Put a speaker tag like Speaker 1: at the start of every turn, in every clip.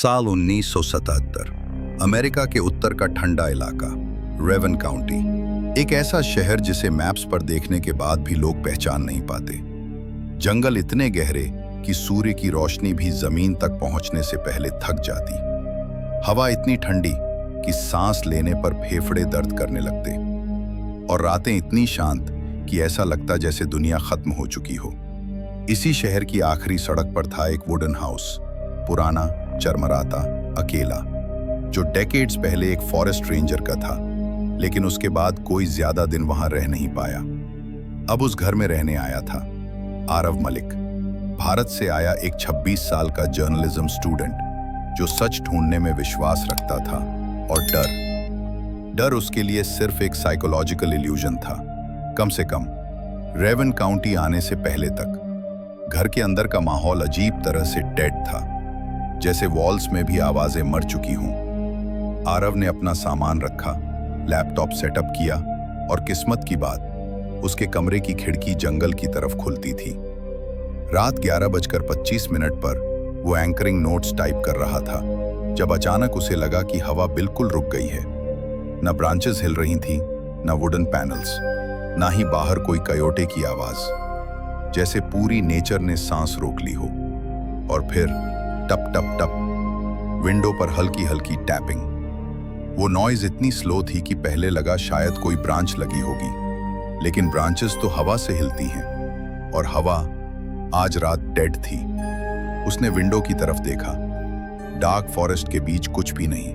Speaker 1: साल 1977 अमेरिका के उत्तर का ठंडा इलाका रेवन काउंटी, एक ऐसा शहर जिसे मैप्स पर देखने के बाद भी लोग पहचान नहीं पाते। जंगल इतने गहरे कि सूर्य की रोशनी भी जमीन तक पहुंचने से पहले थक जाती। हवा इतनी ठंडी कि सांस लेने पर फेफड़े दर्द करने लगते, और रातें इतनी शांत कि ऐसा लगता जैसे दुनिया खत्म हो चुकी हो। इसी शहर की आखिरी सड़क पर था एक वुडन हाउस, पुराना, चरमराता, अकेला, जो डेकेड्स पहले एक फॉरेस्ट रेंजर का था, लेकिन उसके बाद कोई ज्यादा दिन वहां रह नहीं पाया। अब उस घर में रहने आया था आरव मलिक, भारत से आया एक 26 साल का जर्नलिज्म स्टूडेंट, जो सच ढूंढने में विश्वास रखता था। और डर उसके लिए सिर्फ एक साइकोलॉजिकल इल्यूजन था। कम से कम रेवन काउंटी आने से पहले तक घर के अंदर का माहौल अजीब तरह से डेड था, जैसे वॉल्स में भी आवाजें मर चुकी हों। आरव ने अपना सामान रखा, लैपटॉप सेटअप किया, और किस्मत की बात, उसके कमरे की खिड़की जंगल की तरफ खुलती थी। रात 11:25 पर वो एंकरिंग नोट्स टाइप कर रहा था, जब अचानक उसे लगा कि हवा बिल्कुल रुक गई है। न ब्रांचेस हिल रही थीं, न वुडन पैनल्स, ना ही बाहर कोई कयोटे की आवाज, जैसे पूरी नेचर ने सांस रोक ली हो। और फिर टप टप टप, विंडो पर हल्की हल्की टैपिंग। वो नॉइज इतनी स्लो थी कि पहले लगा शायद कोई ब्रांच लगी होगी, लेकिन ब्रांचेस तो हवा से हिलती हैं, और हवा आज रात डेड थी। उसने विंडो की तरफ देखा। डार्क फॉरेस्ट के बीच कुछ भी नहीं,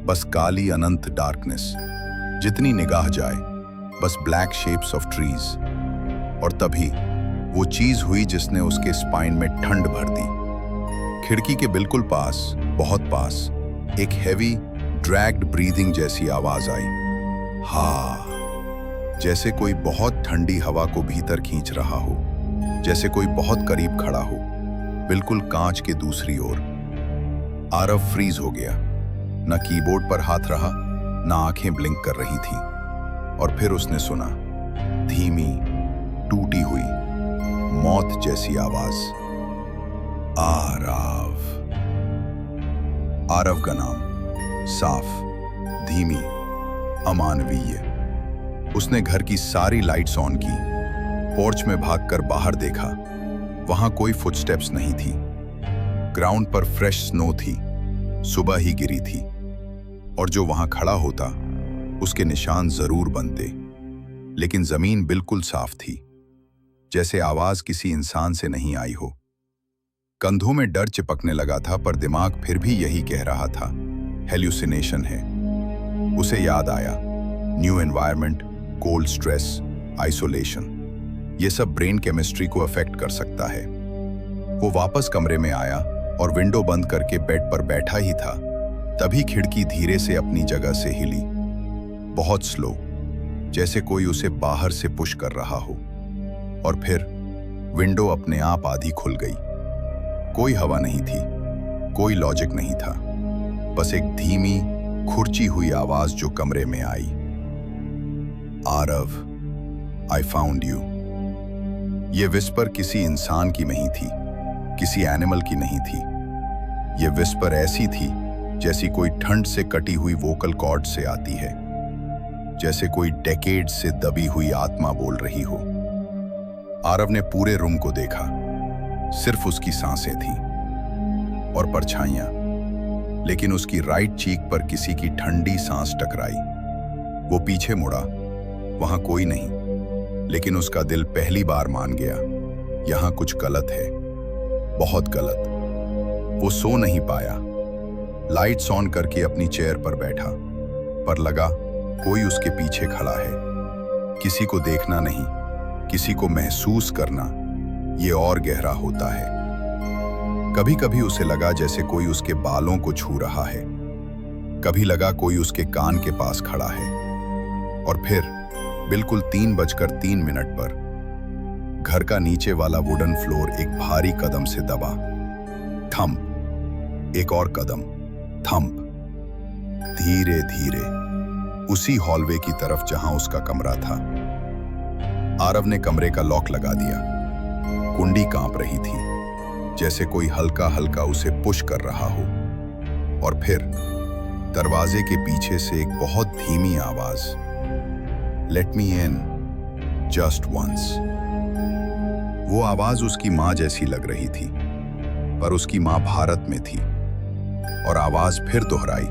Speaker 1: बस काली अनंत डार्कनेस। जितनी निगाह जाए बस ब्लैक शेप्स ऑफ ट्रीज। और तभी वो चीज हुई जिसने उसके स्पाइन में ठंड भर दी। खिड़की के बिल्कुल पास, बहुत पास, एक हैवी ड्रैग्ड ब्रीदिंग जैसी आवाज आई। हा, जैसे कोई बहुत ठंडी हवा को भीतर खींच रहा हो, जैसे कोई बहुत करीब खड़ा हो, बिल्कुल कांच के दूसरी ओर। आरव फ्रीज हो गया। ना कीबोर्ड पर हाथ रहा, ना आंखें ब्लिंक कर रही थीं। और फिर उसने सुना, धीमी, टूटी हुई, मौत जैसी आवाज। आरव का नाम, साफ, धीमी, अमानवीय। उसने घर की सारी लाइट्स ऑन की, पोर्च में भागकर बाहर देखा। वहां कोई फुटस्टेप्स नहीं थी। ग्राउंड पर फ्रेश स्नो थी, सुबह ही गिरी थी, और जो वहां खड़ा होता उसके निशान जरूर बनते, लेकिन जमीन बिल्कुल साफ थी, जैसे आवाज किसी इंसान से नहीं आई हो। कंधों में डर चिपकने लगा था, पर दिमाग फिर भी यही कह रहा था, हेल्यूसिनेशन है। उसे याद आया, new environment, cold stress, isolation, ये सब ब्रेन केमिस्ट्री को अफेक्ट कर सकता है। वो वापस कमरे में आया और विंडो बंद करके बेड पर बैठा ही था, तभी खिड़की धीरे से अपनी जगह से हिली, बहुत स्लो, जैसे कोई उसे बाहर से पुश कर रहा हो। और फिर विंडो अपने आप आधी खुल गई। कोई हवा नहीं थी, कोई लॉजिक नहीं था, बस एक धीमी, खुरची हुई आवाज जो कमरे में आई। Aarav, I found you. ये विस्पर किसी इंसान की नहीं थी, किसी एनिमल की नहीं थी। ये विस्पर ऐसी थी जैसी कोई ठंड से कटी हुई वोकल कॉर्ड से आती है, जैसे कोई डेकेड से दबी हुई आत्मा बोल रही हो। आरव ने पूरे रूम को देखा, सिर्फ उसकी सांसें थीं और परछाइयां, लेकिन उसकी राइट चीक पर किसी की ठंडी सांस टकराई। वो पीछे मुड़ा, वहां कोई नहीं, लेकिन उसका दिल पहली बार मान गया, यहां कुछ गलत है, बहुत गलत। वो सो नहीं पाया। लाइट्स ऑन करके अपनी चेयर पर बैठा, पर लगा कोई उसके पीछे खड़ा है। किसी को देखना नहीं, किसी को महसूस करना, ये और गहरा होता है। कभी कभी उसे लगा जैसे कोई उसके बालों को छू रहा है, कभी लगा कोई उसके कान के पास खड़ा है। और फिर बिल्कुल 3:03 पर घर का नीचे वाला वुडन फ्लोर एक भारी कदम से दबा। थंप, एक और कदम, थंप, धीरे धीरे, उसी हॉलवे की तरफ जहां उसका कमरा था। आरव ने कमरे का लॉक लगा दिया। कुंडी कांप रही थी, जैसे कोई हल्का हल्का उसे पुश कर रहा हो। और फिर दरवाजे के पीछे से एक बहुत धीमी आवाज, let me in just once. वो आवाज उसकी मां जैसी लग रही थी, पर उसकी मां भारत में थी। और आवाज फिर दोहराई,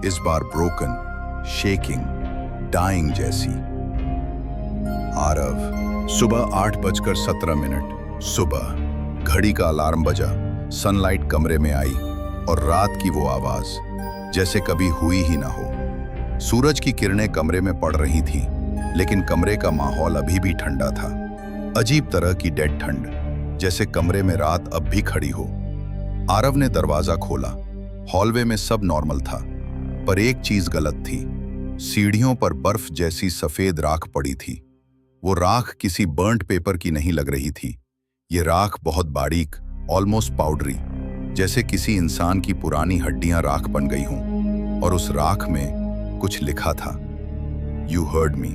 Speaker 1: इस बार ब्रोकन, शेकिंग, डाइंग जैसी। आरव। सुबह 8:17। सुबह घड़ी का अलार्म बजा, सनलाइट कमरे में आई और रात की वो आवाज जैसे कभी हुई ही ना हो। सूरज की किरणें कमरे में पड़ रही थी, लेकिन कमरे का माहौल अभी भी ठंडा था। अजीब तरह की डेड ठंड, जैसे कमरे में रात अब भी खड़ी हो। आरव ने दरवाजा खोला। हॉलवे में सब नॉर्मल था, पर एक चीज गलत थी। सीढ़ियों पर बर्फ जैसी सफेद राख पड़ी थी। वो राख किसी बर्न्ट पेपर की नहीं लग रही थी। ये राख बहुत बारीक, ऑलमोस्ट पाउडरी, जैसे किसी इंसान की पुरानी हड्डियां राख बन गई हों। और उस राख में कुछ लिखा था, यू हर्ड मी।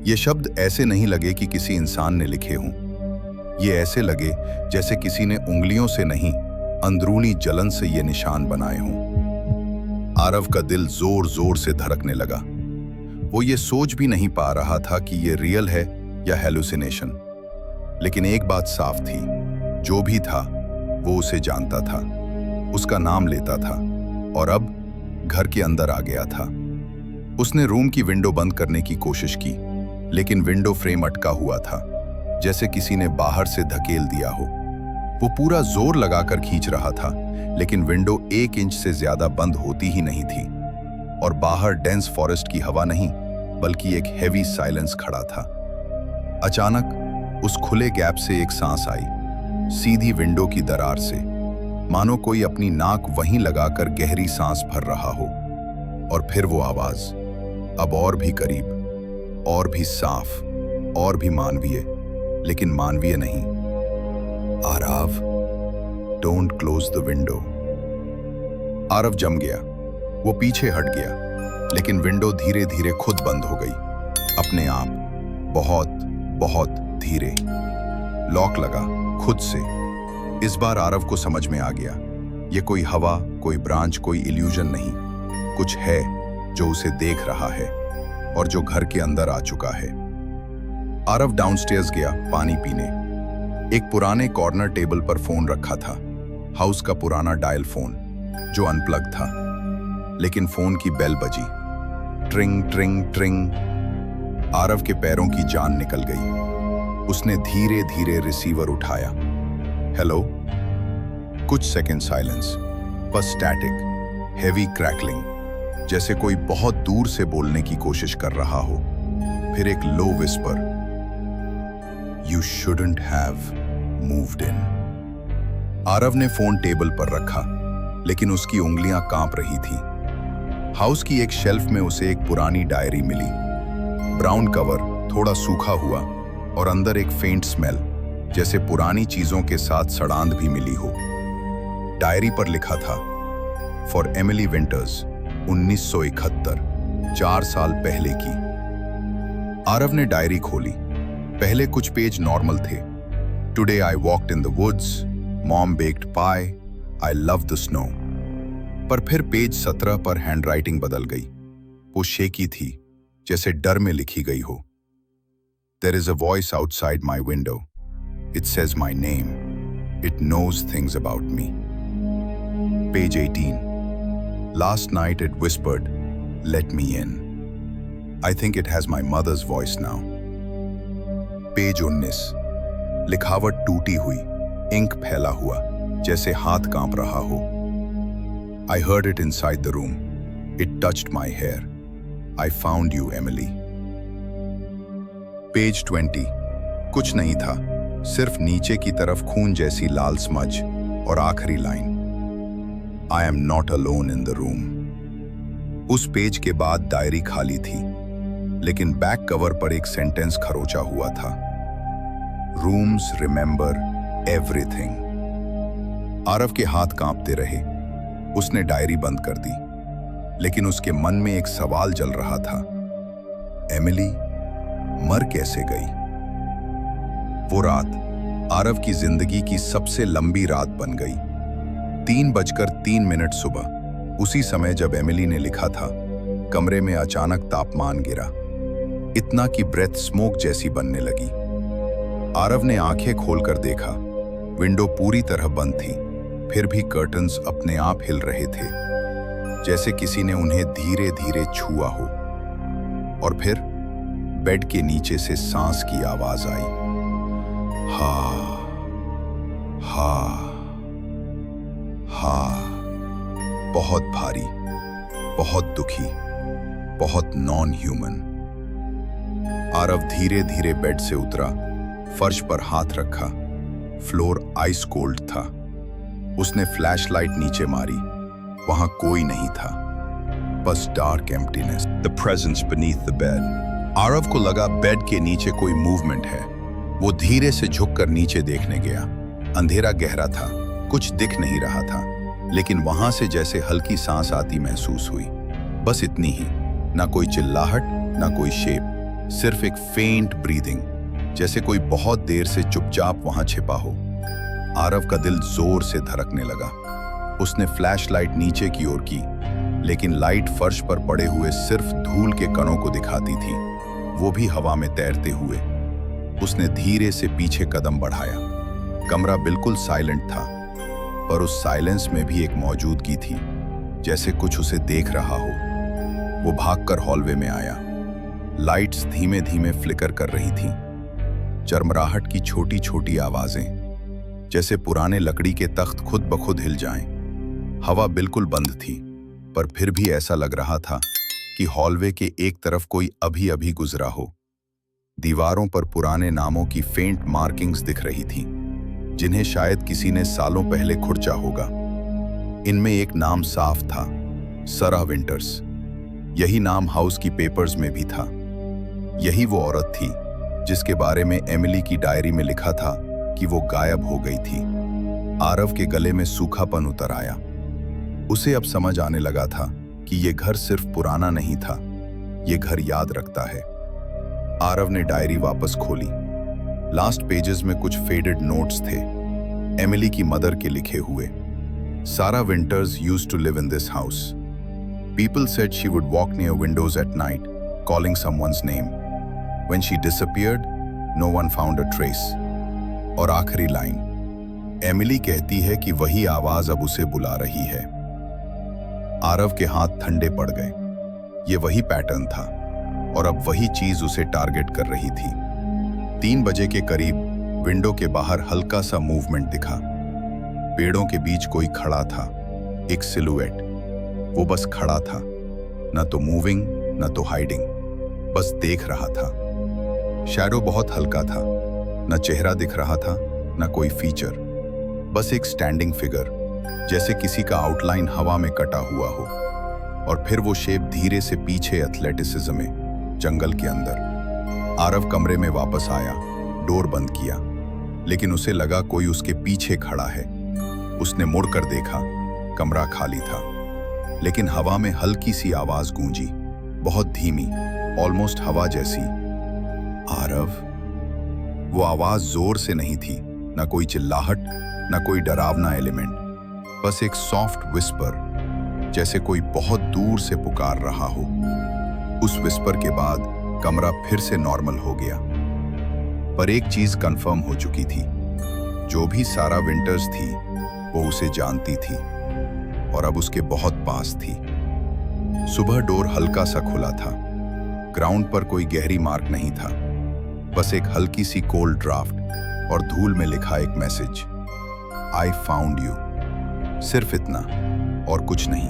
Speaker 1: ये शब्द ऐसे नहीं लगे कि किसी इंसान ने लिखे हों। ये ऐसे लगे जैसे किसी ने उंगलियों से नहीं, अंदरूनी जलन से ये निशान बनाए हों। आरव का दिल जोर जोर से धड़कने लगा। वो ये सोच भी नहीं पा रहा था कि ये रियल है या हेलुसिनेशन। लेकिन एक बात साफ थी, जो भी था वो उसे जानता था, उसका नाम लेता था और अब घर के अंदर आ गया था। उसने रूम की विंडो बंद करने की कोशिश की, लेकिन विंडो फ्रेम अटका हुआ था, जैसे किसी ने बाहर से धकेल दिया हो। वो पूरा जोर लगाकर खींच रहा था, लेकिन विंडो 1 इंच से ज्यादा बंद होती ही नहीं थी। और बाहर डेंस फॉरेस्ट की हवा नहीं, बल्कि एक हेवी साइलेंस खड़ा था। अचानक उस खुले गैप से एक सांस आई, सीधी विंडो की दरार से, मानो कोई अपनी नाक वहीं लगाकर गहरी सांस भर रहा हो। और फिर वो आवाज, अब और भी करीब, और भी साफ, और भी मानवीय, लेकिन मानवीय नहीं। Aarav, don't close the window. Aarav जम गया। वो पीछे हट गया, लेकिन विंडो धीरे धीरे खुद बंद हो गई, अपने आप, बहुत बहुत धीरे। लॉक लगा खुद से। इस बार आरव को समझ में आ गया, ये कोई हवा, कोई ब्रांच, कोई इल्यूजन नहीं। कुछ है जो उसे देख रहा है और जो घर के अंदर आ चुका है। आरव डाउनस्टेयर्स गया पानी पीने। एक पुराने कॉर्नर टेबल पर फोन रखा था, हाउस का पुराना डायल फोन जो अनप्लग था। लेकिन फोन की बेल बजी, ट्रिंग ट्रिंग ट्रिंग। आरव के पैरों की जान निकल गई। उसने धीरे धीरे रिसीवर उठाया। हेलो। कुछ सेकंड साइलेंस, बस स्टैटिक, हेवी क्रैकलिंग, जैसे कोई बहुत दूर से बोलने की कोशिश कर रहा हो। फिर एक लो whisper, You shouldn't have moved in. Aarav ने फोन टेबल पर रखा, लेकिन उसकी उंगलियां कांप रही थी। हाउस की एक शेल्फ में उसे एक पुरानी डायरी मिली, ब्राउन कवर, थोड़ा सूखा हुआ, और अंदर एक फेंट स्मेल, जैसे पुरानी चीजों के साथ सड़ांध भी मिली हो। डायरी पर लिखा था, फॉर एमिली विंटर्स, 1971, 4 साल पहले की। आरव ने डायरी खोली। पहले कुछ पेज नॉर्मल थे। Today I walked in the woods, mom baked pie, I love the snow. पर फिर पेज 17 पर हैंडराइटिंग बदल गई। वो शेकी थी, जैसे डर में लिखी गई हो। There is a voice outside my window, it says my name, it knows things about me. Page 18, last night it whispered, let me in, I think it has my mother's voice now. Page 19, लिखावट टूटी हुई, ink फैला हुआ, जैसे हाथ कांप रहा हो। I heard it inside the room, it touched my hair, I found you Emily. Page 20, कुछ नहीं था, सिर्फ नीचे की तरफ खून जैसी लाल स्मज और आखिरी line, I am not alone in the room. उस पेज के बाद डायरी खाली थी, लेकिन बैक कवर पर एक सेंटेंस खरोचा हुआ था, रूम्स रिमेंबर एवरीथिंग। आरव के हाथ कांपते रहे। उसने डायरी बंद कर दी, लेकिन उसके मन में एक सवाल जल रहा था, एमिली मर कैसे गई? वो रात आरव की जिंदगी की सबसे लंबी रात बन गई। 3:03 सुबह, उसी समय जब एमिली ने लिखा था, कमरे में अचानक तापमान गिरा, इतना कि ब्रेथ स्मोक जैसी बनने लगी। आरव ने आंखें खोलकर देखा, विंडो पूरी तरह बंद थी, फिर भी कर्टन्स अपने आप हिल रहे थे, जैसे किसी ने उन्हें धीरे धीरे छुआ हो। और फिर बेड के नीचे से सांस की आवाज आई, हा हा हा, बहुत भारी, बहुत दुखी, बहुत नॉन ह्यूमन। आरव धीरे धीरे बेड से उतरा, फर्श पर हाथ रखा, फ्लोर आइस कोल्ड था। उसने फ्लैशलाइट नीचे मारी, वहां कोई नहीं था, बस dark emptiness, the presence beneath the bed. Aarav को लगा बेड के नीचे कोई मूवमेंट है। वो धीरे से झुककर नीचे देखने गया। अंधेरा गहरा था, कुछ दिख नहीं रहा था, लेकिन वहां से जैसे हल्की सांस आती महसूस हुई। बस इतनी ही, ना कोई चिल्लाहट, ना कोई शेप, सिर्फ एक फेंट ब्रीदिंग, जैसे कोई बहुत देर से चुपचाप वहां छिपा हो। आरव का दिल जोर से धड़कने लगा। उसने फ्लैशलाइट नीचे की ओर की, लेकिन लाइट फर्श पर पड़े हुए सिर्फ धूल के कणों को दिखाती थी, वो भी हवा में तैरते हुए। उसने धीरे से पीछे कदम बढ़ाया। कमरा बिल्कुल साइलेंट था, पर उस साइलेंस में भी एक मौजूदगी थी, जैसे कुछ उसे देख रहा हो। वो भागकर हॉलवे में आया। लाइट्स धीमे धीमे फ्लिकर कर रही थीं। चरमराहट की छोटी छोटी आवाजें, जैसे पुराने लकड़ी के तख्त खुद ब खुद हिल जाएं। हवा बिल्कुल बंद थी, पर फिर भी ऐसा लग रहा था कि हॉलवे के एक तरफ कोई अभी अभी गुजरा हो। दीवारों पर पुराने नामों की फेंट मार्किंग्स दिख रही थीं, जिन्हें शायद किसी ने सालों पहले खुरचा होगा। इनमें एक नाम साफ था, सरा विंटर्स। यही नाम हाउस की पेपर्स में भी था। यही वो औरत थी जिसके बारे में एमिली की डायरी में लिखा था कि वो गायब हो गई थी। आरव के गले में सूखापन उतर आया। उसे अब समझ आने लगा था कि ये घर सिर्फ पुराना नहीं था, ये घर याद रखता है। आरव ने डायरी वापस खोली। लास्ट पेजेस में कुछ फेडेड नोट्स थे, एमिली की मदर के लिखे हुए। Sarah Winters used to live in this house. People said she would walk near windows at night, calling someone's name. When she disappeared, no one found a trace. और आखिरी line, Emily कहती है कि वही आवाज अब उसे बुला रही है। आरव के हाथ ठंडे पड़ गए। ये वही पैटर्न था, और अब वही चीज उसे टारगेट कर रही थी। 3 बजे के करीब विंडो के बाहर हल्का सा मूवमेंट दिखा। पेड़ों के बीच कोई खड़ा था, एक सिलुएट। वो बस खड़ा था, न तो मूविंग न तो हाइडिंग, बस देख रहा था। शैडो बहुत हल्का था, न चेहरा दिख रहा था न कोई फीचर, बस एक स्टैंडिंग फिगर, जैसे किसी का आउटलाइन हवा में कटा हुआ हो। और फिर वो शेप धीरे से पीछे एथलेटिसिज्म में, जंगल के अंदर। आरव कमरे में वापस आया, डोर बंद किया, लेकिन उसे लगा कोई उसके पीछे खड़ा है। उसने मुड़कर देखा, कमरा खाली था, लेकिन हवा में हल्की सी आवाज गूंजी, बहुत धीमी, ऑलमोस्ट हवा जैसी। आरव। वो आवाज जोर से नहीं थी, ना कोई चिल्लाहट, ना कोई डरावना एलिमेंट, बस एक सॉफ्ट विस्पर, जैसे कोई बहुत दूर से पुकार रहा हो। उस विस्पर के बाद कमरा फिर से नॉर्मल हो गया। पर एक चीज कंफर्म हो चुकी थी, जो भी सारा विंटर्स थी वो उसे जानती थी, और अब उसके बहुत पास थी। सुबह डोर हल्का सा खुला था। ग्राउंड पर कोई गहरी मार्क नहीं था, बस एक हल्की सी कोल्ड ड्राफ्ट और धूल में लिखा एक मैसेज, आई फाउंड यू। सिर्फ इतना और कुछ नहीं।